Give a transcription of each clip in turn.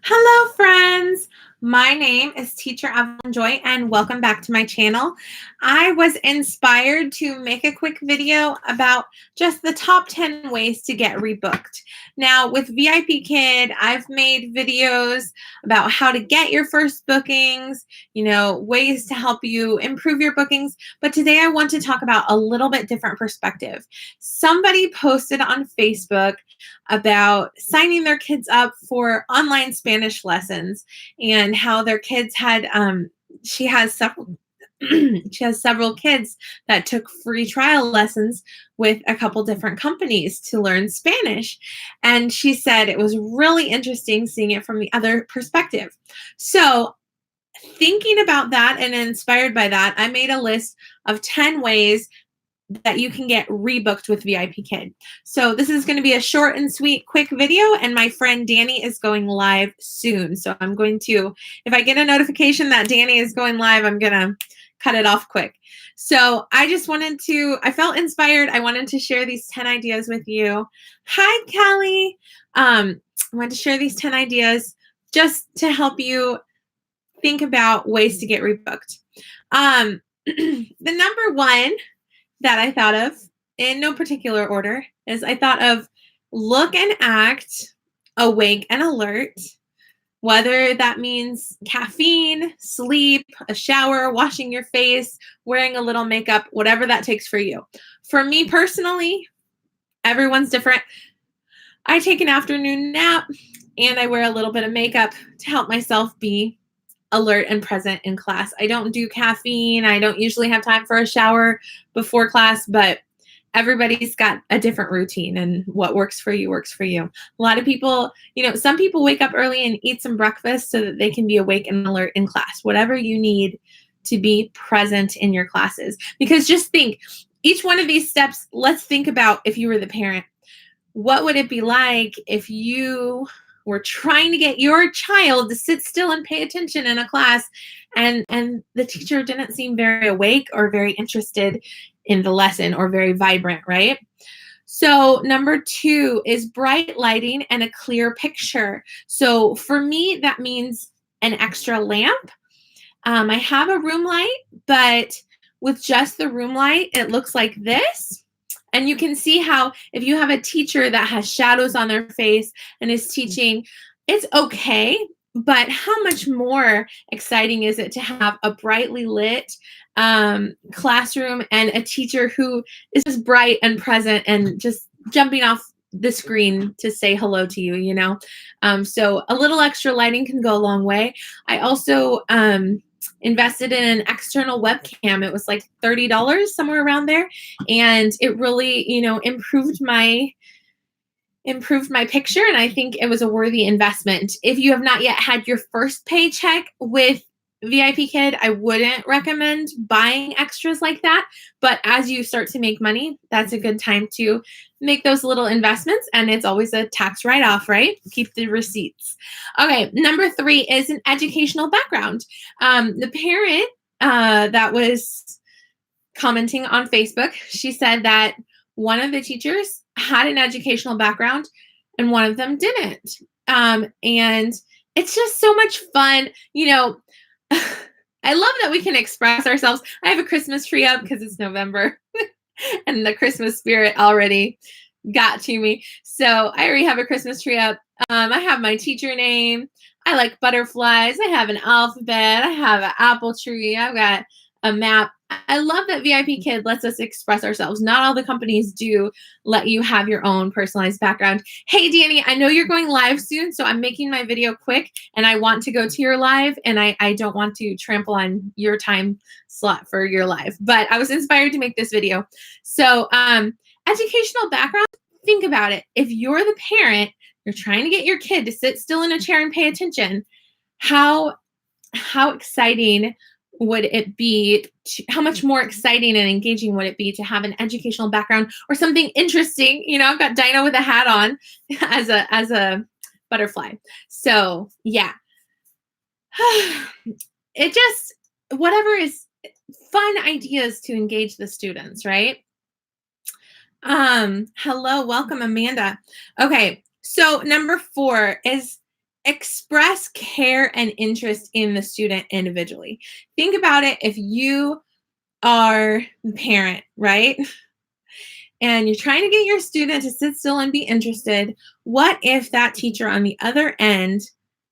Hello, friends. My name is Teacher Evelyn Joy, and welcome back to my channel. I was inspired to make a quick video about just the top 10 ways to get rebooked. Now, with VIPKID, I've made videos about how to get your first bookings, ways to help you improve your bookings. But today I want to talk about a little bit different perspective. Somebody posted on Facebook about signing their kids up for online Spanish lessons and how their kids had she has several she has several kids that took free trial lessons with a couple different companies to learn Spanish. And she said it was really interesting seeing it from the other perspective. So thinking about that and inspired by that, I made a list of 10 ways that you can get rebooked with VIPKID. So this is going to be a short and sweet, quick video, and my friend Dani is going live soon. So I'm going to, if I get a notification that Dani is going live, I'm going to cut it off quick. So I felt inspired. I wanted to share these 10 ideas with you. Hi, Kelly. I wanted to share these 10 ideas just to help you think about ways to get rebooked. The number one that I thought of, in no particular order, is I thought of look and act awake and alert, whether that means caffeine, sleep, a shower, washing your face, wearing a little makeup, whatever that takes for you. For me personally, everyone's different. I take an afternoon nap and I wear a little bit of makeup to help myself be alert and present in class. I don't do caffeine. I don't usually have time for a shower before class, but everybody's got a different routine, and what works for you works for you. A lot of people, some people wake up early and eat some breakfast so that they can be awake and alert in class. Whatever you need to be present in your classes. Because just think, each one of these steps, let's think about if you were the parent. What would it be like if you were trying to get your child to sit still and pay attention in a class, and the teacher didn't seem very awake or very interested in the lesson or very vibrant, right? So number 2 is bright lighting and a clear picture. So for me, that means an extra lamp. I have a room light, but with just the room light, it looks like this. And you can see how if you have a teacher that has shadows on their face and is teaching, it's okay. But how much more exciting is it to have a brightly lit classroom and a teacher who is just bright and present and just jumping off the screen to say hello to you, So a little extra lighting can go a long way. I also invested in an external webcam. It was like $30, somewhere around there. And it really, improved my picture. And I think it was a worthy investment. If you have not yet had your first paycheck with VIPKID, I wouldn't recommend buying extras like that. But as you start to make money, that's a good time to make those little investments. And it's always a tax write-off, right? Keep the receipts. Okay, number 3 is an educational background. The parent that was commenting on Facebook, she said that one of the teachers had an educational background and one of them didn't. And it's just so much fun. I love that we can express ourselves. I have a Christmas tree up because it's November and the Christmas spirit already got to me. So I already have a Christmas tree up. I have my teacher name. I like butterflies. I have an alphabet. I have an apple tree. I've got a map. I love that VIPKID lets us express ourselves. Not all the companies do let you have your own personalized background. Hey, Dani, I know you're going live soon, so I'm making my video quick, and I want to go to your live, and I don't want to trample on your time slot for your live, but I was inspired to make this video. So educational background, think about it. If you're the parent, you're trying to get your kid to sit still in a chair and pay attention, how exciting would it be, how much more exciting and engaging would it be to have an educational background or something interesting? I've got Dino with a hat on as a butterfly. So yeah, it just, whatever is fun ideas to engage the students, right? Hello, welcome, Amanda. Okay, so number 4 is express care and interest in the student individually. Think about it if you are the parent, right? And you're trying to get your student to sit still and be interested. What if that teacher on the other end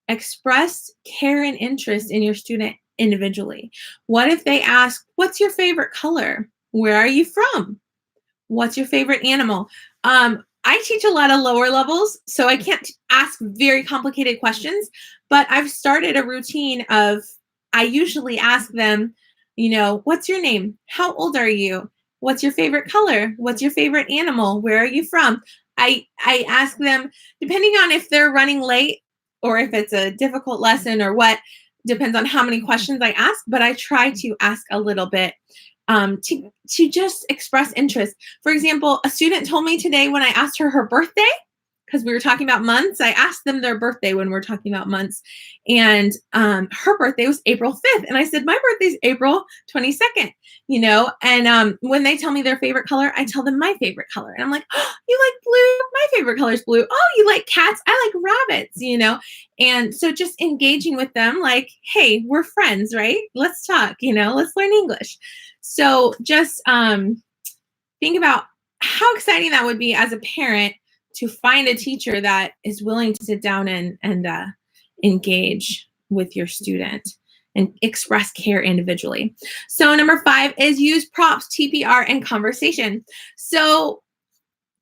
expressed care and interest in your student individually? What if they ask, what's your favorite color? Where are you from? What's your favorite animal? I teach a lot of lower levels, so I can't ask very complicated questions, but I've started a routine of I usually ask them, what's your name? How old are you? What's your favorite color? What's your favorite animal? Where are you from? I ask them, depending on if they're running late or if it's a difficult lesson or what, depends on how many questions I ask, but I try to ask a little bit to just express interest. For example, a student told me today when I asked her birthday, because we were talking about months, I asked them their birthday when we're talking about months. And her birthday was April 5th. And I said, my birthday's April 22nd, and when they tell me their favorite color, I tell them my favorite color. And I'm like, oh, you like blue? My favorite color is blue. Oh, you like cats? I like rabbits, And so just engaging with them like, hey, we're friends, right? Let's talk, let's learn English. So just think about how exciting that would be as a parent to find a teacher that is willing to sit down and engage with your student and express care individually. So number 5 is use props, TPR, and conversation. So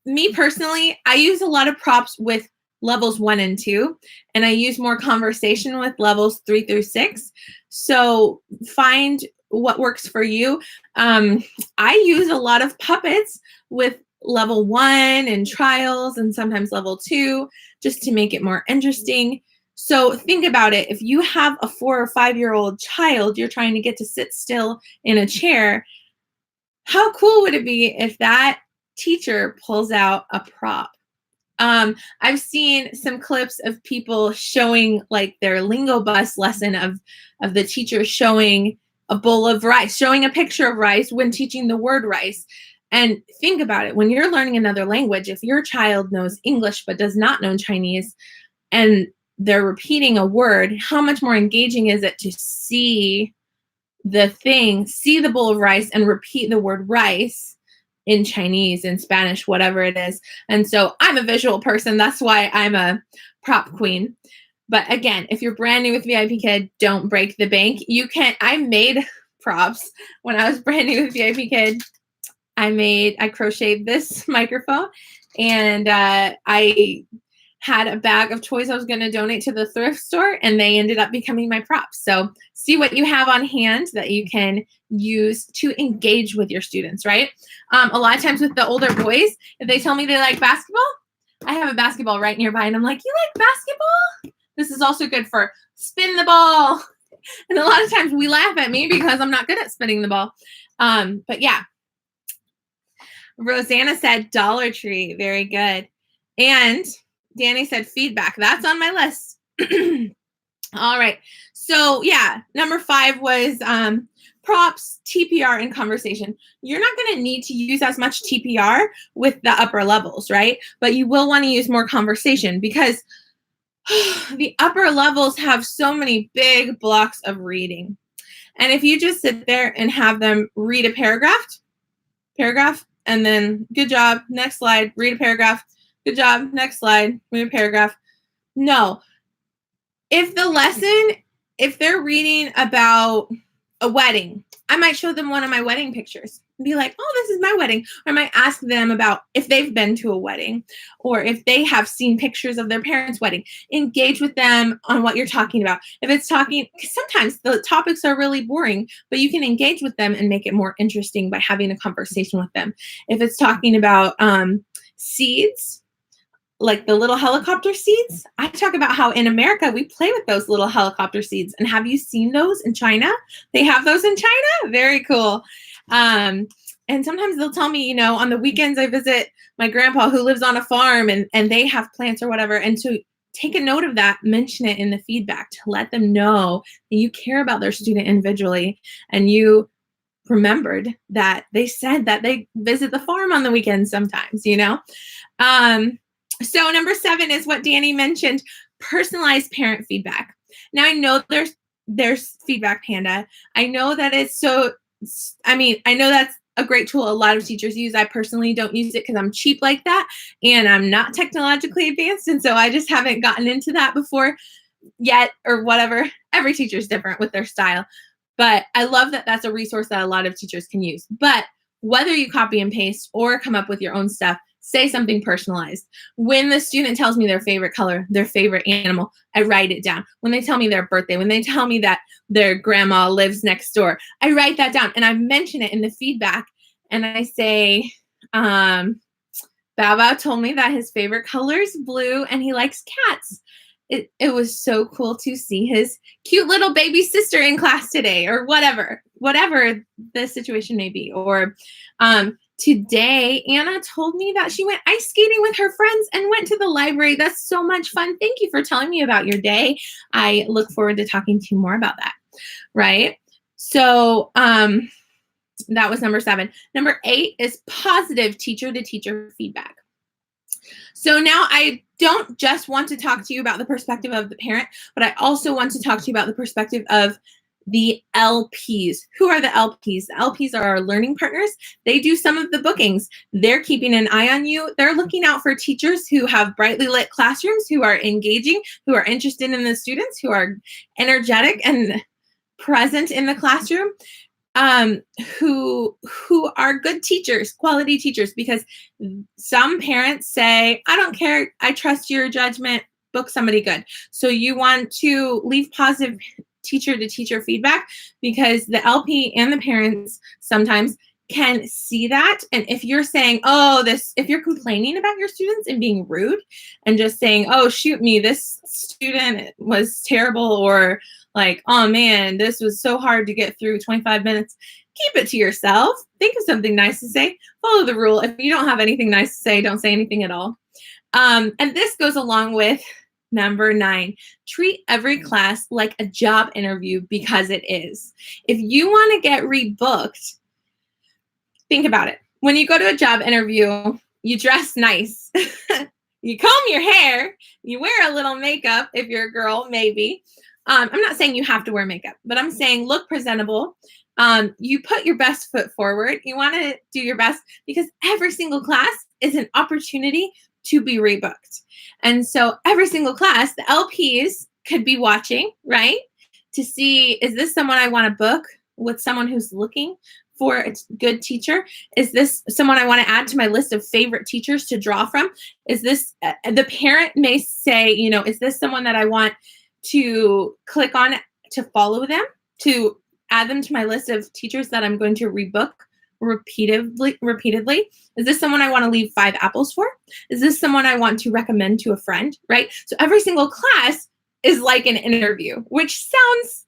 me personally, I use a lot of props with levels 1 and 2, and I use more conversation with levels 3 through 6. So find what works for you. I use a lot of puppets with level 1 and trials and sometimes level 2 just to make it more interesting. So think about it. If you have a 4 or 5-year-old child you're trying to get to sit still in a chair, how cool would it be if that teacher pulls out a prop? I've seen some clips of people showing like their lingo bus lesson of the teacher showing a bowl of rice, showing a picture of rice when teaching the word rice. And think about it. When you're learning another language, if your child knows English but does not know Chinese and they're repeating a word, how much more engaging is it to see the bowl of rice and repeat the word rice in Chinese, in Spanish, whatever it is. And so I'm a visual person. That's why I'm a prop queen. But again, if you're brand new with VIPKid, don't break the bank. I made props when I was brand new with VIPKid. I crocheted this microphone, and I had a bag of toys I was going to donate to the thrift store, and they ended up becoming my props. So see what you have on hand that you can use to engage with your students, right? A lot of times with the older boys, if they tell me they like basketball, I have a basketball right nearby, and I'm like, you like basketball? This is also good for spin the ball. And a lot of times we laugh at me because I'm not good at spinning the ball. But yeah. Rosanna said Dollar Tree. Very good. And Dani said feedback. That's on my list. All right. So yeah, number 5 was props, TPR, and conversation. You're not going to need to use as much TPR with the upper levels, right? But you will want to use more conversation because the upper levels have so many big blocks of reading. And if you just sit there and have them read a paragraph, and then good job, next slide, read a paragraph, good job, next slide, read a paragraph. No. If they're reading about a wedding, I might show them one of my wedding pictures and be like, oh, this is my wedding. Or I might ask them about if they've been to a wedding or if they have seen pictures of their parents' wedding. Engage with them on what you're talking about. If it's sometimes the topics are really boring, but you can engage with them and make it more interesting by having a conversation with them. If it's talking about seeds, like the little helicopter seeds, I talk about how in America we play with those little helicopter seeds. And have you seen those in China? They have those in China? Very cool. And sometimes they'll tell me, on the weekends I visit my grandpa who lives on a farm and they have plants or whatever. And to take a note of that, mention it in the feedback to let them know that you care about their student individually and you remembered that they said that they visit the farm on the weekends sometimes, So number 7 is what Dani mentioned, personalized parent feedback. Now I know there's Feedback Panda. I know that it's so, I know that's a great tool a lot of teachers use. I personally don't use it because I'm cheap like that and I'm not technologically advanced. And so I just haven't gotten into that before yet or whatever. Every teacher is different with their style. But I love that that's a resource that a lot of teachers can use. But whether you copy and paste or come up with your own stuff, say something personalized. When the student tells me their favorite color, their favorite animal, I write it down. When they tell me their birthday, when they tell me that their grandma lives next door, I write that down and I mention it in the feedback. And I say, Bao Bao told me that his favorite color is blue and he likes cats. It was so cool to see his cute little baby sister in class today, or whatever the situation may be. Or today, Anna told me that she went ice skating with her friends and went to the library. That's so much fun. Thank you for telling me about your day. I look forward to talking to you more about that, right? So that was number 7. Number 8 is positive teacher-to-teacher feedback. So now I don't just want to talk to you about the perspective of the parent, but I also want to talk to you about the perspective of the LPs. Who are the LPs? The LPs are our learning partners. They do some of the bookings. They're keeping an eye on you. They're looking out for teachers who have brightly lit classrooms, who are engaging, who are interested in the students, who are energetic and present in the classroom. Who are good teachers, quality teachers, because some parents say, I don't care, I trust your judgment, book somebody good. So you want to leave positive teacher-to-teacher feedback because the LP and the parents sometimes can see that. And if you're saying, if you're complaining about your students and being rude and just saying, oh, shoot me, this student was terrible, or like, oh man, this was so hard to get through 25 minutes. Keep it to yourself. Think of something nice to say. Follow the rule. If you don't have anything nice to say, don't say anything at all. And this goes along with number 9. Treat every class like a job interview, because it is. If you want to get rebooked, think about it. When you go to a job interview, you dress nice. You comb your hair. You wear a little makeup if you're a girl, maybe. I'm not saying you have to wear makeup, but I'm saying look presentable. You put your best foot forward. You want to do your best because every single class is an opportunity to be rebooked. And so every single class, the LPs could be watching, right? To see, is this someone I want to book with someone who's looking for a good teacher? Is this someone I want to add to my list of favorite teachers to draw from? Is this, the parent may say, is this someone that I want to click on to follow them, to add them to my list of teachers that I'm going to rebook repeatedly? Is this someone I want to leave 5 apples for? Is this someone I want to recommend to a friend, right? So every single class is like an interview, which sounds,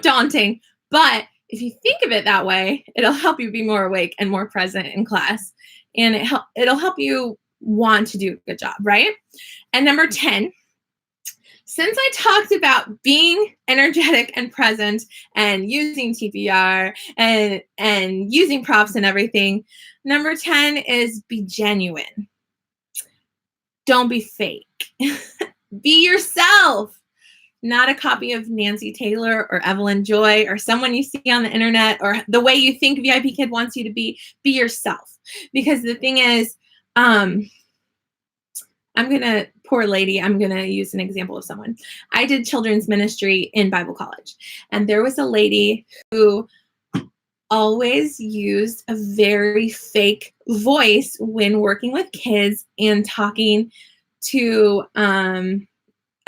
daunting, but if you think of it that way, it'll help you be more awake and more present in class, and it'll help you want to do a good job, right? And number 10, since I talked about being energetic and present and using TPR and using props and everything, number 10 is be genuine. Don't be fake. Be yourself. Not a copy of Nancy Taylor or Evelyn Joy or someone you see on the internet or the way you think VIPKID wants you to be. Be yourself. Because the thing is, poor lady, I'm going to use an example of someone. I did children's ministry in Bible college, and there was a lady who always used a very fake voice when working with kids and talking to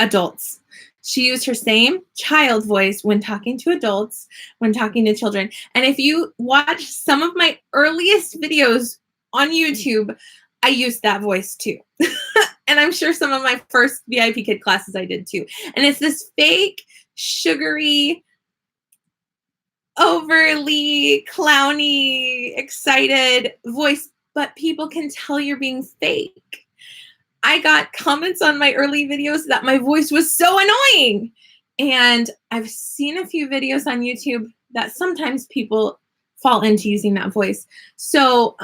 adults. She used her same child voice when talking to adults, when talking to children. And if you watch some of my earliest videos on YouTube, I used that voice too. And I'm sure some of my first VIPKID classes I did too. And it's this fake, sugary, overly clowny, excited voice, but people can tell you're being fake. I got comments on my early videos that my voice was so annoying. And I've seen a few videos on YouTube that sometimes people fall into using that voice. So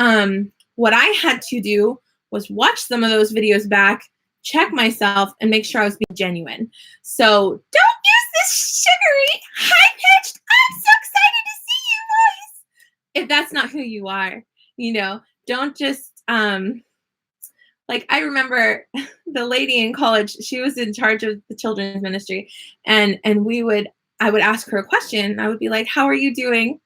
what I had to do was watch some of those videos back check myself and make sure I was being genuine. So don't use this sugary, high-pitched, I'm so excited to see you voice if that's not who you are. Don't just, like, I remember the lady in college, she was in charge of the children's ministry, and I would ask her a question. I would be like, how are you doing?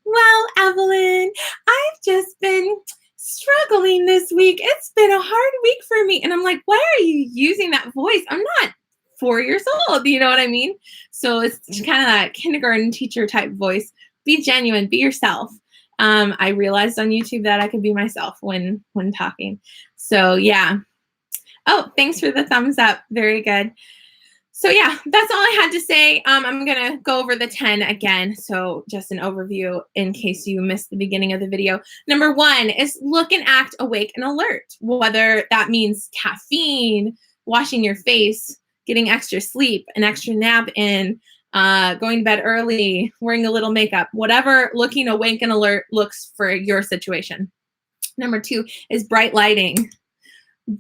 Well, Evelyn, I've just been struggling this week. It's been a hard week for me. And I'm like, why are you using that voice? I'm not 4 years old. You know what I mean? So it's kind of that kindergarten teacher type voice. Be genuine, be yourself. I realized on YouTube that I could be myself when talking. So yeah. Oh, thanks for the thumbs up. Very good. So yeah, that's all I had to say. I'm going to go over the 10 again. So just an overview in case you missed the beginning of the video. Number 1 is look and act awake and alert, whether that means caffeine, washing your face, getting extra sleep, an extra nap in, going to bed early, wearing a little makeup, whatever looking awake and alert looks for your situation. Number 2 is bright lighting.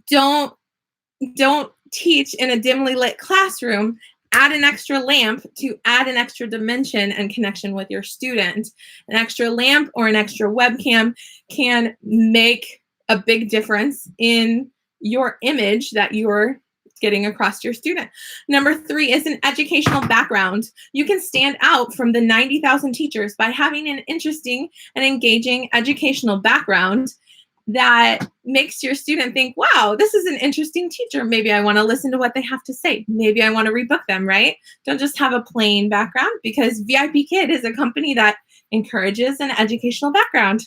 Don't teach in a dimly lit classroom. Add an extra lamp to add an extra dimension and connection with your student. An extra lamp or an extra webcam can make a big difference in your image that you're getting across to your student. Number 3 is an educational background. You can stand out from the 90,000 teachers by having an interesting and engaging educational background that makes your student think, wow, this is an interesting teacher. Maybe I want to listen to what they have to say. Maybe I want to rebook them, right? Don't just have a plain background, because VIPKID is a company that encourages an educational background.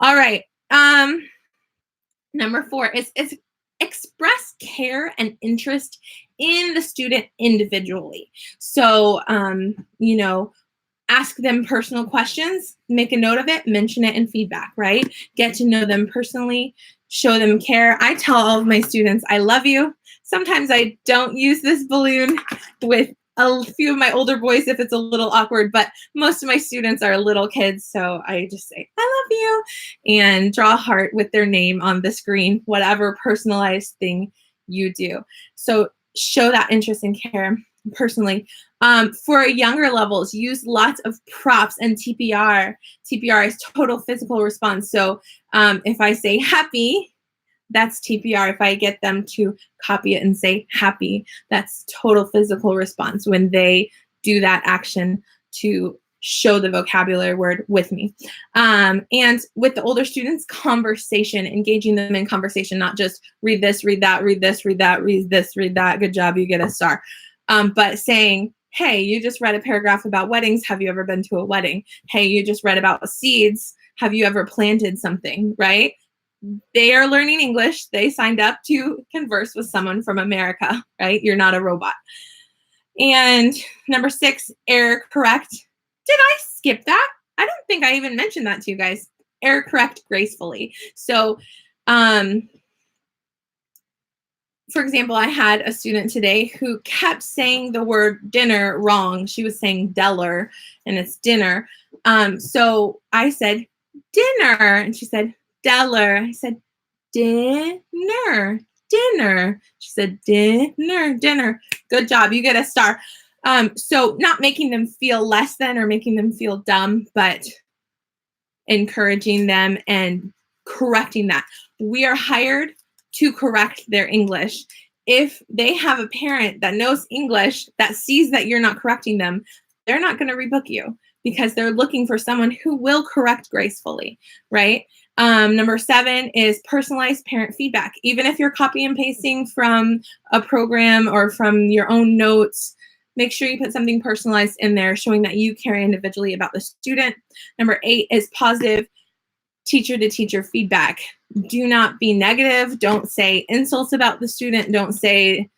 All right. Number 4 is express care and interest in the student individually. So, ask them personal questions, make a note of it, mention it in feedback, right? Get to know them personally, show them care. I tell all of my students, I love you. Sometimes I don't use this balloon with a few of my older boys if it's a little awkward, but most of my students are little kids, so I just say, I love you, and draw a heart with their name on the screen, whatever personalized thing you do. So show that interest and care personally. For younger levels, use lots of props and TPR. TPR is total physical response. So if I say happy, that's TPR. If I get them to copy it and say happy, that's total physical response when they do that action to show the vocabulary word with me. And with the older students, conversation, engaging them in conversation, not just read this, read that, read this, read that, read this, read that, good job, you get a star. But saying, hey, you just read a paragraph about weddings. Have you ever been to a wedding? Hey, you just read about seeds. Have you ever planted something, right? They are learning English. They signed up to converse with someone from America, right? You're not a robot. And number 6, error correct. Did I skip that? I don't think I even mentioned that to you guys. Error correct gracefully. So, for example, I had a student today who kept saying the word dinner wrong. She was saying deller, and it's dinner. So I said dinner, and she said deller. I said dinner, dinner. She said dinner, dinner. Good job. You get a star. So not making them feel less than or making them feel dumb, but encouraging them and correcting that. We are hired to correct their English. If they have a parent that knows English that sees that you're not correcting them, they're not going to rebook you because they're looking for someone who will correct gracefully, right? Number 7 is personalized parent feedback. Even if you're copy and pasting from a program or from your own notes, make sure you put something personalized in there showing that you care individually about the student. Number 8 is positive teacher-to-teacher feedback. Do not be negative. Don't say insults about the student. Don't say,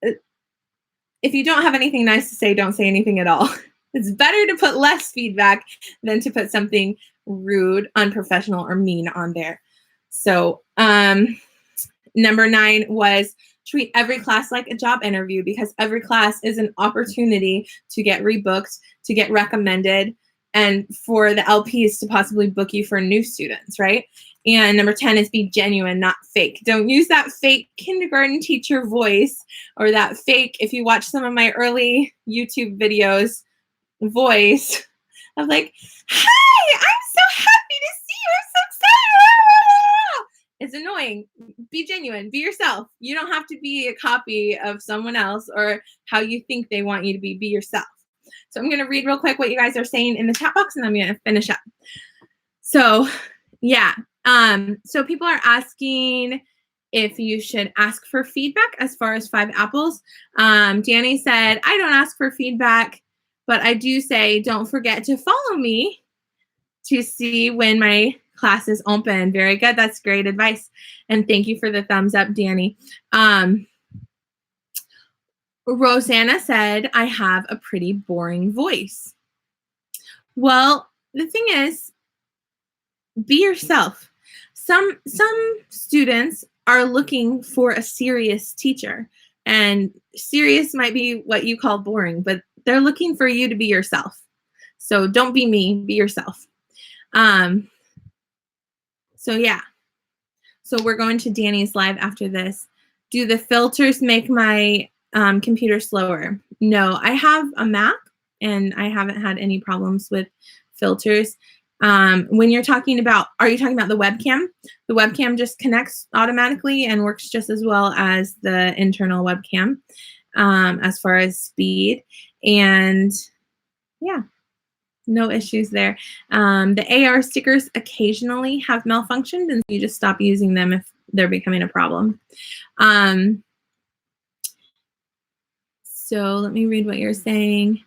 if you don't have anything nice to say, don't say anything at all. It's better to put less feedback than to put something rude, unprofessional, or mean on there. So number 9 was treat every class like a job interview, because every class is an opportunity to get rebooked, to get recommended, and for the LPs to possibly book you for new students, right? And number 10 is be genuine, not fake. Don't use that fake kindergarten teacher voice or that fake, if you watch some of my early YouTube videos, voice of like, hi, I'm so happy to see you. I'm so excited. It's annoying. Be genuine. Be yourself. You don't have to be a copy of someone else or how you think they want you to be. Be yourself. So I'm going to read real quick what you guys are saying in the chat box, and I'm going to finish up. So, yeah. So people are asking if you should ask for feedback as far as 5 apples. Dani said, I don't ask for feedback, but I do say, don't forget to follow me to see when my class is open. Very good. That's great advice. And thank you for the thumbs up, Dani. Rosanna said, I have a pretty boring voice. Well, the thing is, be yourself. Some students are looking for a serious teacher, and serious might be what you call boring, but they're looking for you to be yourself. So don't be me, be yourself. So yeah. So we're going to Dani's live after this. Do the filters make my computer slower? No, I have a Mac and I haven't had any problems with filters. When you're talking about, are you talking about the webcam? The webcam just connects automatically and works just as well as the internal webcam as far as speed. And yeah, no issues there. The AR stickers occasionally have malfunctioned, and you just stop using them if they're becoming a problem. So let me read what you're saying.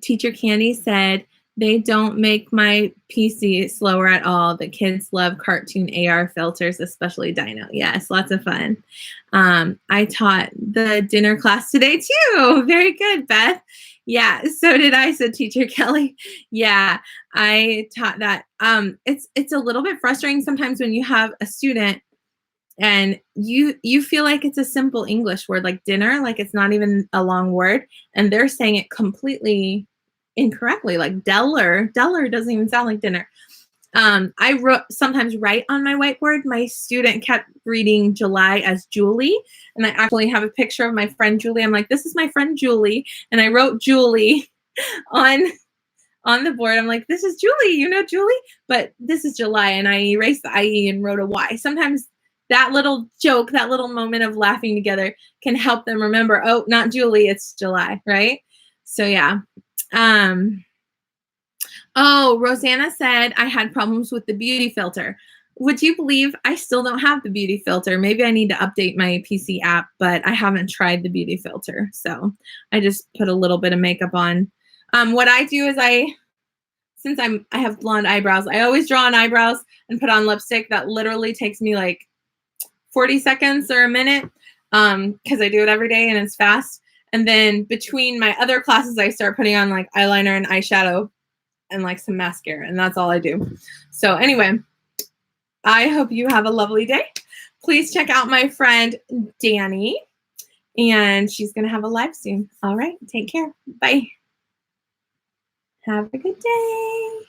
Teacher Candy said, they don't make my PC slower at all. The kids love cartoon AR filters, especially Dino. Yes, lots of fun. I taught the dinner class today too. Very good, Beth. Yeah, so did I, said Teacher Kelly. Yeah, I taught that. It's a little bit frustrating sometimes when you have a student and you feel like it's a simple English word like dinner, like it's not even a long word, and they're saying it completely incorrectly, like Deller doesn't even sound like dinner. I sometimes write on my whiteboard. My student kept reading July as Julie, and I actually have a picture of my friend Julie. I'm like, this is my friend Julie, and I wrote Julie on the board. I'm like, this is Julie, you know Julie, but this is July, and I erased the IE and wrote a Y. Sometimes that little joke, that little moment of laughing together can help them remember, oh, not Julie, it's July, right? So yeah. Oh, Rosanna said I had problems with the beauty filter. Would you believe I still don't have the beauty filter? Maybe I need to update my PC app, but I haven't tried the beauty filter. So I just put a little bit of makeup on. What I do is since I have blonde eyebrows, I always draw on eyebrows and put on lipstick. That literally takes me like 40 seconds or a minute because I do it every day and it's fast. And then between my other classes, I start putting on like eyeliner and eyeshadow and like some mascara, and that's all I do. So anyway, I hope you have a lovely day. Please check out my friend Dani, and she's going to have a live soon. All right, take care. Bye. Have a good day.